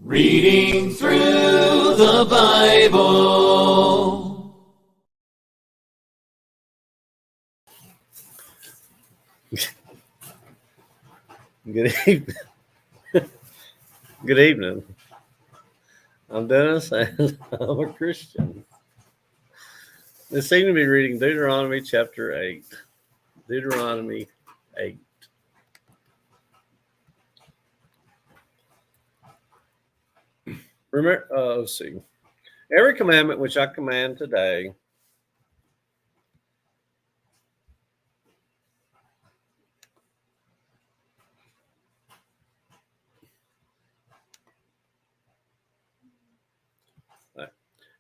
Reading through the Bible. Good evening. Good evening. I'm Dennis, and I'm a Christian. This evening, we'll be reading Deuteronomy chapter 8. Deuteronomy 8. Remember, let's see. Every commandment which I command today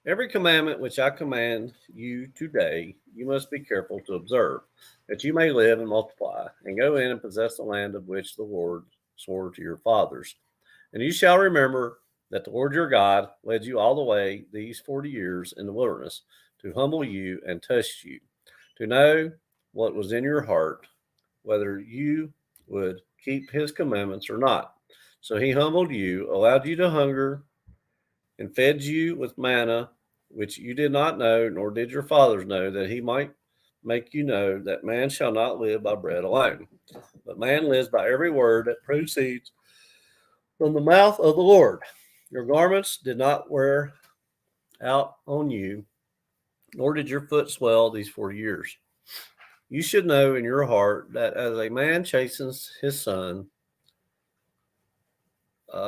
Every commandment which I command you today, you must be careful to observe, that you may live and multiply, and go in and possess the land of which the Lord swore to your fathers. And you shall remember that the Lord your God led you all the way these 40 years in the wilderness to humble you and test you, to know what was in your heart, whether you would keep his commandments or not. So he humbled you, allowed you to hunger, and fed you with manna, which you did not know, nor did your fathers know, that he might make you know that man shall not live by bread alone, but man lives by every word that proceeds from the mouth of the Lord. Your garments did not wear out on you, nor did your foot swell these 40 years. You should know in your heart that as a man chastens his son,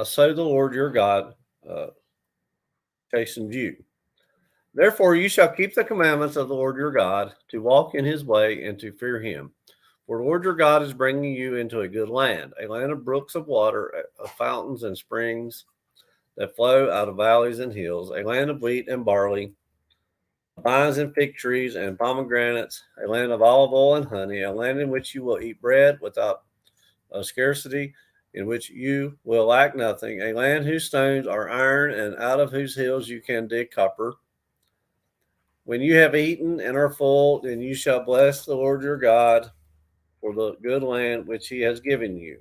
so the Lord your God chastens you. Therefore, you shall keep the commandments of the Lord your God, to walk in his way and to fear him. For the Lord your God is bringing you into a good land, a land of brooks of water, of fountains and springs that flow out of valleys and hills, a land of wheat and barley, vines and fig trees and pomegranates, a land of olive oil and honey, a land in which you will eat bread without scarcity, in which you will lack nothing, a land whose stones are iron and out of whose hills you can dig copper. When you have eaten and are full, then you shall bless the Lord your God for the good land which he has given you.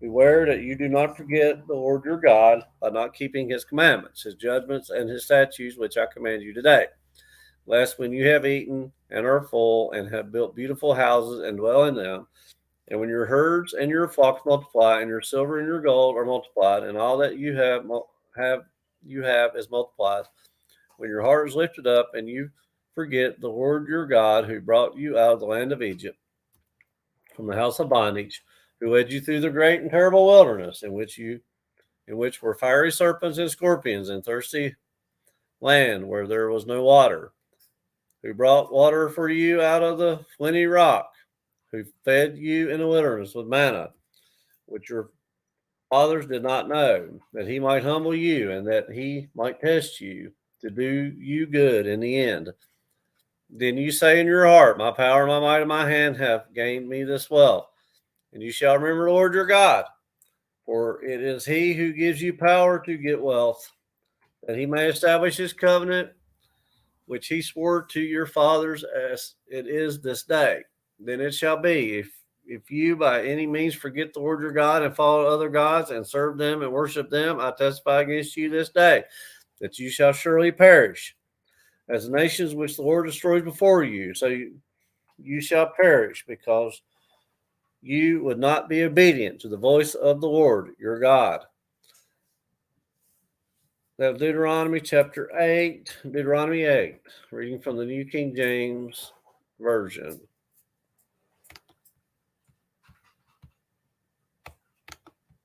Beware that you do not forget the Lord your God by not keeping his commandments, his judgments, and his statutes, which I command you today. Lest when you have eaten and are full and have built beautiful houses and dwell in them, and when your herds and your flocks multiply, and your silver and your gold are multiplied, and all that you have is multiplied, when your heart is lifted up and you forget the Lord your God who brought you out of the land of Egypt from the house of bondage, who led you through the great and terrible wilderness in which were fiery serpents and scorpions and thirsty land where there was no water, who brought water for you out of the flinty rock, who fed you in the wilderness with manna, which your fathers did not know, that he might humble you and that he might test you to do you good in the end. Then you say in your heart, my power, my might, and my hand have gained me this wealth. And you shall remember the Lord your God, for it is he who gives you power to get wealth, that he may establish his covenant, which he swore to your fathers as it is this day. Then it shall be, if you by any means forget the Lord your God and follow other gods and serve them and worship them, I testify against you this day that you shall surely perish as the nations which the Lord destroys before you. So you shall perish because you would not be obedient to the voice of the Lord your God. Now, Deuteronomy chapter 8, Deuteronomy 8, reading from the New King James Version.